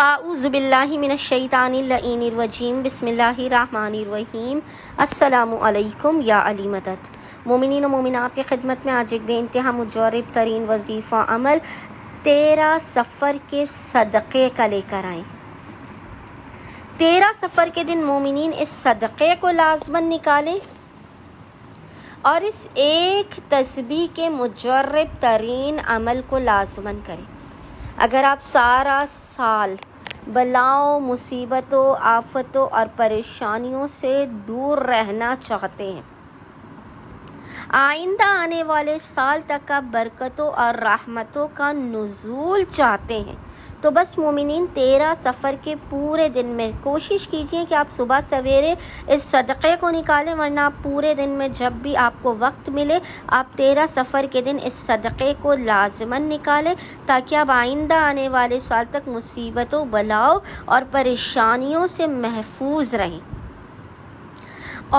اعوذ باللہ من الشیطان اللعین الرجیم بسم اللہ الرحمن الرحیم۔ السلام علیکم یا علی مدد۔ مومنین و مومنات کی خدمت میں آج ایک بے انتہا مجرب ترین وظیفہ عمل 13 سفر کے صدقے کا لے کر آئیں۔ 13 سفر کے دن مومنین اس صدقے کو لازماً نکالیں اور اس ایک تسبیح کے مجرب ترین عمل کو لازماً کریں۔ اگر آپ سارا سال بلاؤں، مصیبتوں، آفتوں اور پریشانیوں سے دور رہنا چاہتے ہیں، آئندہ آنے والے سال تک آپ برکتوں اور رحمتوں کا نزول چاہتے ہیں، تو بس مومنین 13 سفر کے پورے دن میں کوشش کیجئے کہ آپ صبح سویرے اس صدقے کو نکالیں، ورنہ آپ پورے دن میں جب بھی آپ کو وقت ملے آپ 13 سفر کے دن اس صدقے کو لازماً نکالیں، تاکہ آپ آئندہ آنے والے سال تک مصیبتوں، بلاؤں اور پریشانیوں سے محفوظ رہیں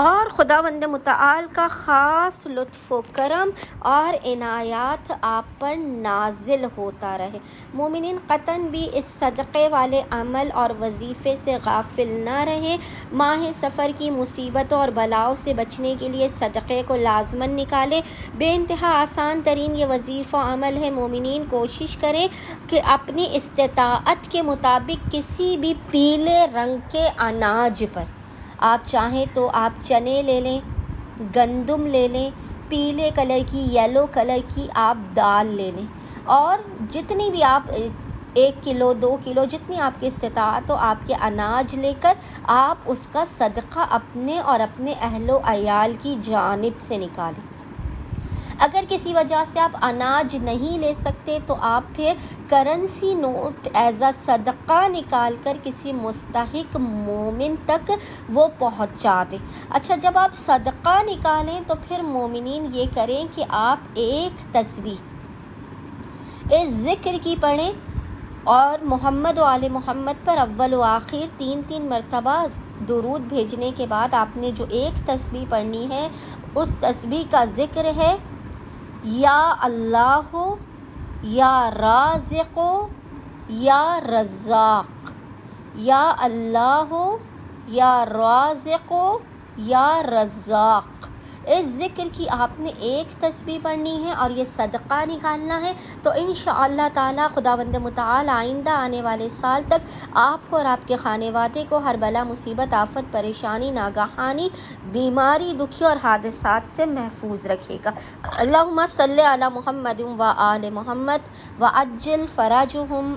اور خداوند متعال کا خاص لطف و کرم اور عنایات آپ پر نازل ہوتا رہے۔ مومنین قطعاً بھی اس صدقے والے عمل اور وظیفے سے غافل نہ رہیں۔ ماہ سفر کی مصیبتوں اور بلاؤں سے بچنے کے لیے صدقے کو لازماً نکالیں۔ بے انتہا آسان ترین یہ وظیفہ عمل ہے۔ مومنین کوشش کریں کہ اپنی استطاعت کے مطابق کسی بھی پیلے رنگ کے اناج پر، آپ چاہیں تو آپ چنے لے لیں، گندم لے لیں، پیلے کلر کی، یلو کلر کی آپ دال لے لیں، اور جتنی بھی آپ 1 کلو 2 کلو جتنی آپ کی استطاعت ہو آپ کے اناج لے کر آپ اس کا صدقہ اپنے اور اپنے اہل و عیال کی جانب سے نکالیں۔ اگر کسی وجہ سے آپ اناج نہیں لے سکتے تو آپ پھر کرنسی نوٹ ایز اے صدقہ نکال کر کسی مستحق مومن تک وہ پہنچا دیں۔ اچھا، جب آپ صدقہ نکالیں تو پھر مومنین یہ کریں کہ آپ ایک تسبیح اس ذکر کی پڑھیں اور محمد و آل محمد پر اول و آخر 3 مرتبہ درود بھیجنے کے بعد آپ نے جو ایک تسبیح پڑھنی ہے اس تسبیح کا ذکر ہے: یا اللہ، یا رازق، یا رزاق، یا اللہ، یا رازق، یا رزاق۔ اس ذکر کی آپ نے ایک تسبیح پڑھنی ہے اور یہ صدقہ نکالنا ہے، تو انشاءاللہ تعالی خداوند متعال آئندہ آنے والے سال تک آپ کو اور آپ کے خانوادے کو ہر بلا، مصیبت، آفت، پریشانی، ناگہانی بیماری، دکھی اور حادثات سے محفوظ رکھے گا۔ اللہم صلی علی محمد و آل محمد وعجل فرجہم۔